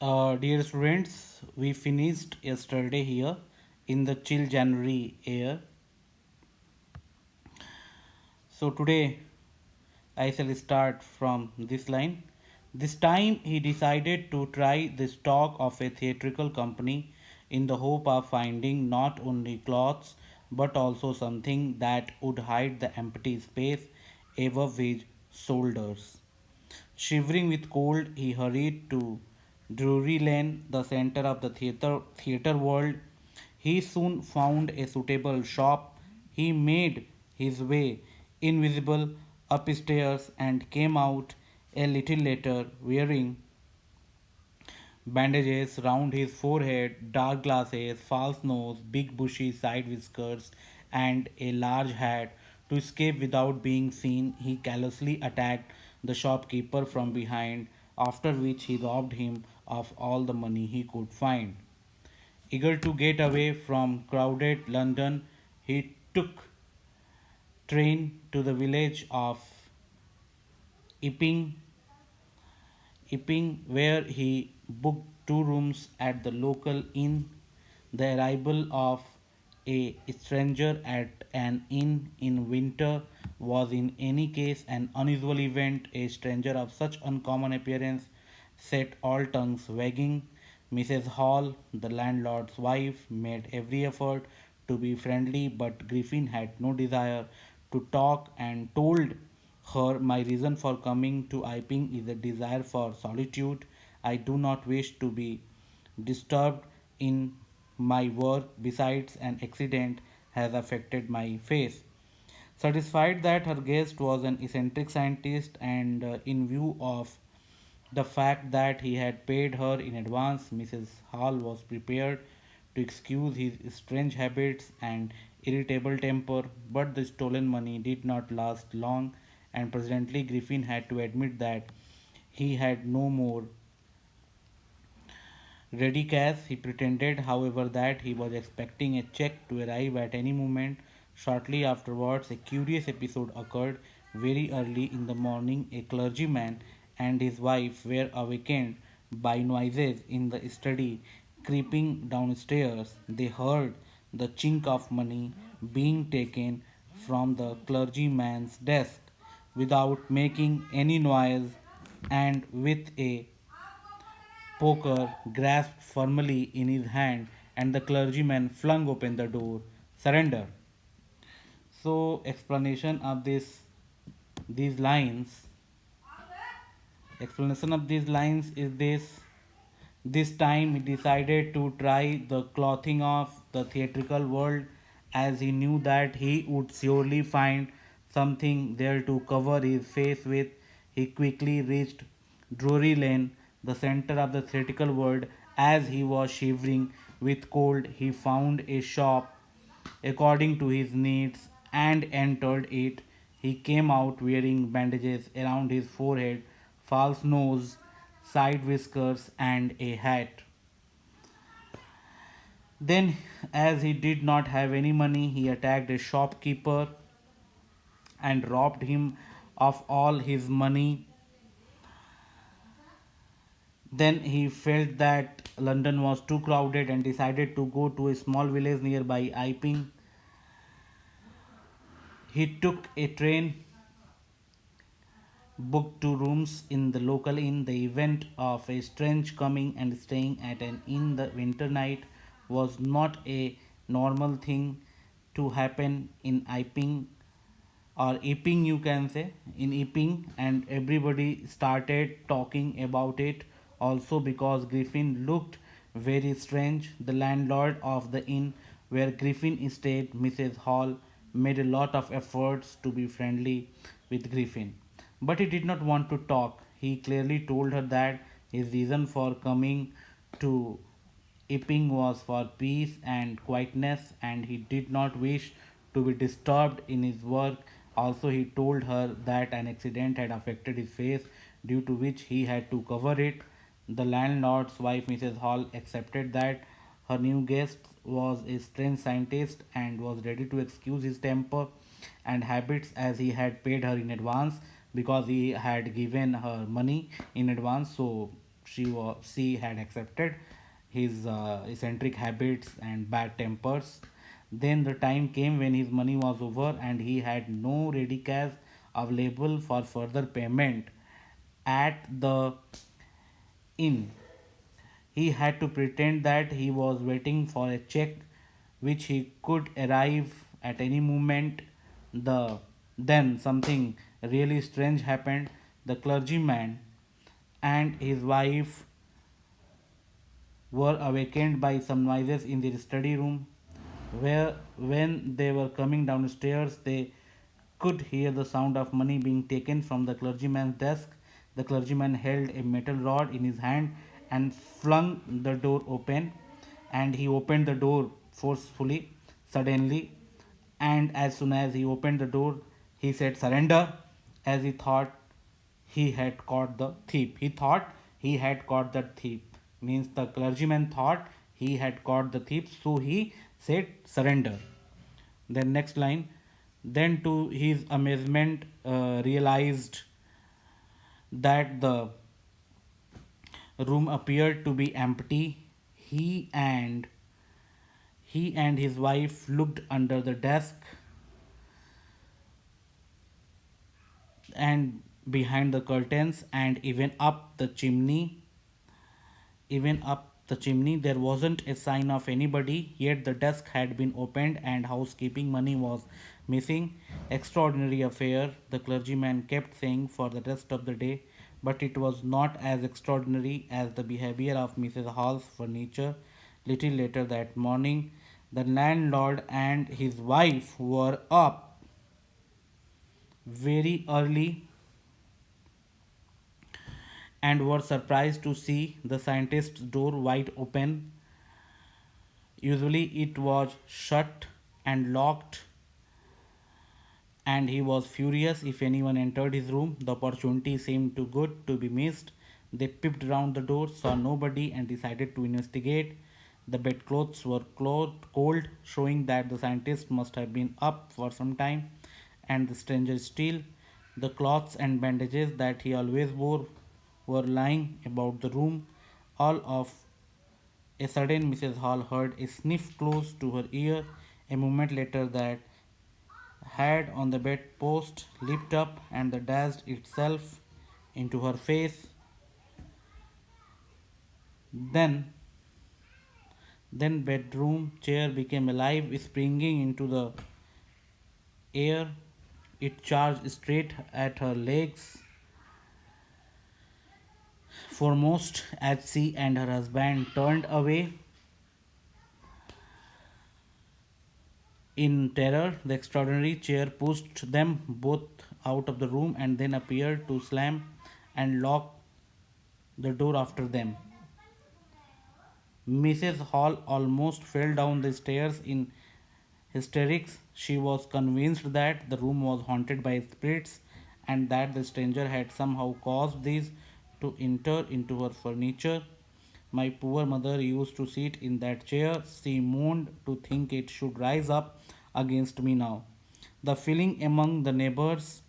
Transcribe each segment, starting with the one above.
Dear students, we finished yesterday here in the chill January air. So today I shall start from this line. This time he decided to try the stock of a theatrical company in the hope of finding not only clothes but also something that would hide the empty space above his shoulders. Shivering with cold, he hurried to Drury Lane, the center of the theater world. He soon found a suitable shop. He made his way invisible upstairs and came out a little later wearing bandages round his forehead, dark glasses, false nose, big bushy side whiskers, and a large hat. To escape without being seen, he callously attacked the shopkeeper from behind, after which he robbed him of all the money he could find. Eager to get away from crowded London, he took train to the village of Epping where he booked two rooms at the local inn. The arrival of a stranger at an inn in winter was in any case an unusual event. A stranger of such uncommon appearance set all tongues wagging. Mrs. Hall, the landlord's wife, made every effort to be friendly, but Griffin had no desire to talk and told her, my reason for coming to Iping is a desire for solitude. I do not wish to be disturbed in my work. Besides, an accident has affected my face. Satisfied that her guest was an eccentric scientist and in view of the fact that he had paid her in advance, Mrs. Hall was prepared to excuse his strange habits and irritable temper, but the stolen money did not last long, and presently Griffin had to admit that he had no more ready cash. He pretended, however, that he was expecting a check to arrive at any moment. Shortly afterwards, a curious episode occurred. Very early in the morning, a clergyman and his wife were awakened by noises in the study. Creeping downstairs, they heard the chink of money being taken from the clergyman's desk without making any noise and with a poker grasped firmly in his hand, and the clergyman flung open the door. Surrender. So, explanation of these lines. Explanation of these lines is this. This time he decided to try the clothing of the theatrical world as he knew that he would surely find something there to cover his face with. He quickly reached Drury Lane, the center of the theatrical world. As he was shivering with cold, he found a shop according to his needs and entered it. He came out wearing bandages around his forehead, false nose, side whiskers, and a hat. Then, as he did not have any money, he attacked a shopkeeper and robbed him of all his money. Then he felt that London was too crowded and decided to go to a small village nearby Iping. He took a train, booked two rooms in the local inn. The event of a strange coming and staying at an inn the winter night was not a normal thing to happen in Iping or Iping, you can say, in Iping, and everybody started talking about it also because Griffin looked very strange. The landlord of the inn where Griffin stayed, Mrs. Hall, made a lot of efforts to be friendly with Griffin. But he did not want to talk. He clearly told her that his reason for coming to Epping was for peace and quietness, and he did not wish to be disturbed in his work. Also, he told her that an accident had affected his face, due to which he had to cover it. The landlord's wife, Mrs. Hall, accepted that her new guest was a strange scientist and was ready to excuse his temper and habits as he had paid her in advance because he had given her money in advance. So she had accepted his eccentric habits and bad tempers. Then the time came when his money was over and he had no ready cash available for further payment at the inn. He had to pretend that he was waiting for a check which he could arrive at any moment. Then something really strange happened. The clergyman and his wife were awakened by some noises in their study room, where when they were coming downstairs they could hear the sound of money being taken from the clergyman's desk. The clergyman held a metal rod in his hand and flung the door open, and he opened the door forcefully, suddenly, and as soon as he opened the door, he said, "Surrender," as he thought he had caught the thief. He thought he had caught the thief. Means the clergyman thought he had caught the thief, so he said, "Surrender." Then next line, then to his amazement, realized that the room appeared to be empty. He and he and his wife looked under the desk and behind the curtains and even up the chimney. There wasn't a sign of anybody, yet the desk had been opened and housekeeping money was missing. Extraordinary affair, the clergyman kept saying for the rest of the day, but it was not as extraordinary as the behavior of Mrs. Hall's furniture. Little later that morning, the landlord and his wife were up very early and were surprised to see the scientist's door wide open. Usually it was shut and locked, and he was furious if anyone entered his room. The opportunity seemed too good to be missed. They peeped round the door, saw nobody, and decided to investigate. The bedclothes were cold, showing that the scientist must have been up for some time, and the stranger still. The cloths and bandages that he always wore were lying about the room. All of a sudden, Mrs. Hall heard a sniff close to her ear. A moment later, that head on the bedpost leaped up and dashed itself into her face. Then, then bedroom chair became alive, springing into the air. It charged straight at her legs foremost as she and her husband turned away in terror. The extraordinary chair pushed them both out of the room and then appeared to slam and lock the door after them. Mrs. Hall almost fell down the stairs in hysterics. She was convinced that the room was haunted by spirits and that the stranger had somehow caused these to enter into her furniture. My poor mother used to sit in that chair. She moaned to think it should rise up against me now. The feeling among the neighbors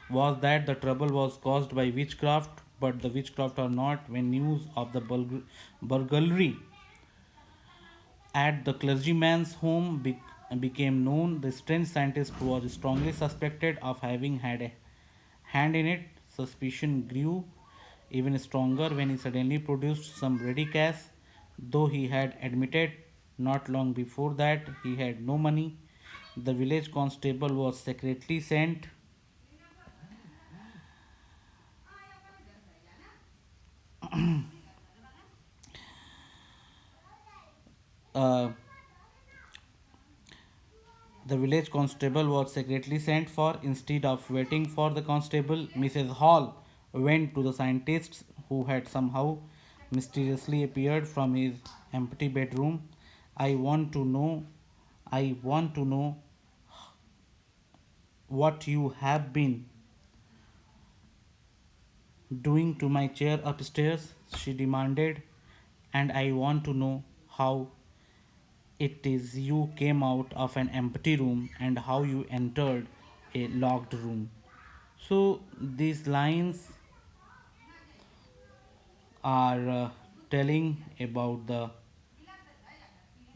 was that the trouble was caused by witchcraft, but the witchcraft or not, when news of the burglary at the clergyman's home became known, the strange scientist was strongly suspected of having had a hand in it. Suspicion grew even stronger when he suddenly produced some ready cash, though he had admitted not long before that he had no money. The village constable was secretly sent. Uh, the village constable was secretly sent for. Instead of waiting for the constable, Mrs. Hall went to the scientist who had somehow mysteriously appeared from his empty bedroom. I want to know, I want to know what you have been doing to my chair upstairs, she demanded, and I want to know how it is you came out of an empty room and how you entered a locked room. So these lines are telling about the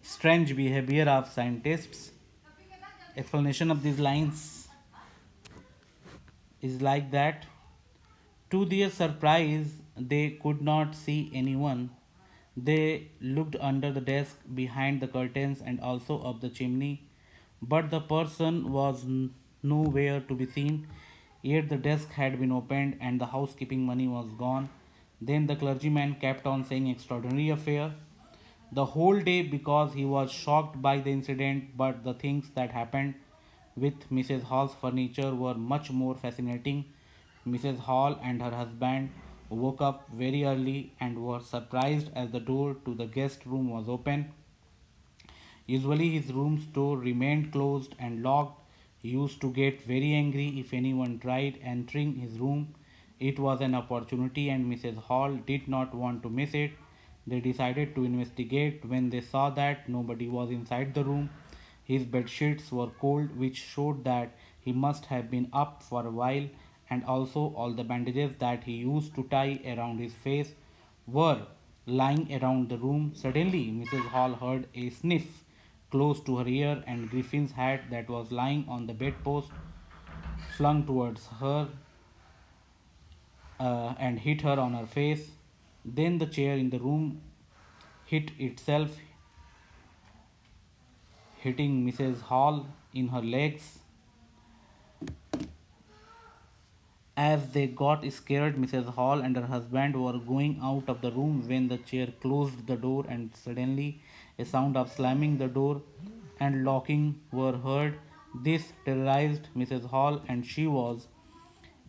strange behavior of scientists. Explanation of these lines is like that. To their surprise, they could not see anyone. They looked under the desk, behind the curtains, and also up the chimney, but the person was nowhere to be seen. Yet the desk had been opened and the housekeeping money was gone. Then the clergyman kept on saying extraordinary affair the whole day because he was shocked by the incident, but the things that happened with Mrs. Hall's furniture were much more fascinating. Mrs. Hall and her husband woke up very early and were surprised as the door to the guest room was open. Usually his room's door remained closed and locked. He used to get very angry if anyone tried entering his room. It was an opportunity and Mrs. Hall did not want to miss it. They decided to investigate when they saw that nobody was inside the room. His bed sheets were cold, which showed that he must have been up for a while, and also all the bandages that he used to tie around his face were lying around the room. Suddenly, Mrs. Hall heard a sniff close to her ear, and Griffin's hat that was lying on the bedpost flung towards her and hit her on her face. Then the chair in the room hit itself, hitting Mrs. Hall in her legs. As they got scared, Mrs. Hall and her husband were going out of the room when the chair closed the door, and suddenly a sound of slamming the door and locking were heard. This terrorized Mrs. Hall, and she was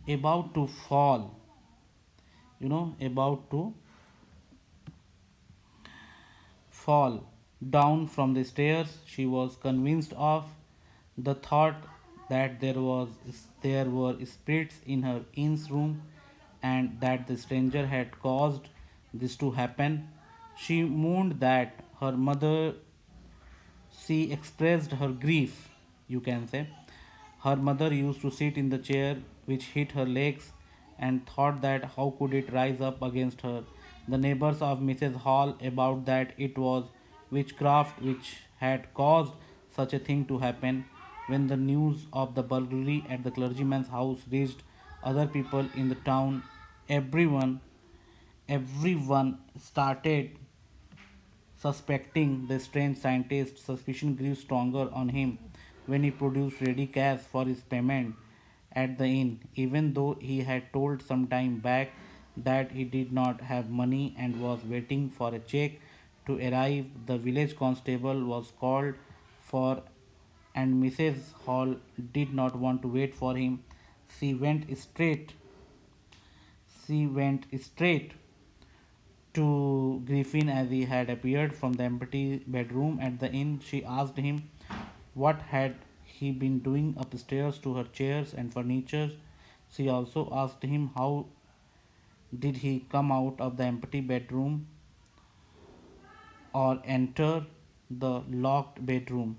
about to fall, about to fall down from the stairs. She was convinced of the thought that there were spirits in her inn's room and that the stranger had caused this to happen. She moaned that her mother she expressed her grief, you can say. Her mother used to sit in the chair which hit her legs and thought that how could it rise up against her. The neighbors of Mrs. Hall about that it was witchcraft which had caused such a thing to happen. When the news of the burglary at the clergyman's house reached other people in the town, everyone everyone started suspecting the strange scientist. Suspicion grew stronger on him when he produced ready cash for his payment at the inn, even though he had told some time back that he did not have money and was waiting for a check to arrive. The village constable was called for, and Mrs. Hall did not want to wait for him. She went straight. She went straight to Griffin as he had appeared from the empty bedroom at the inn. She asked him what had he been doing upstairs to her chairs and furniture. She also asked him how did he come out of the empty bedroom or enter the locked bedroom.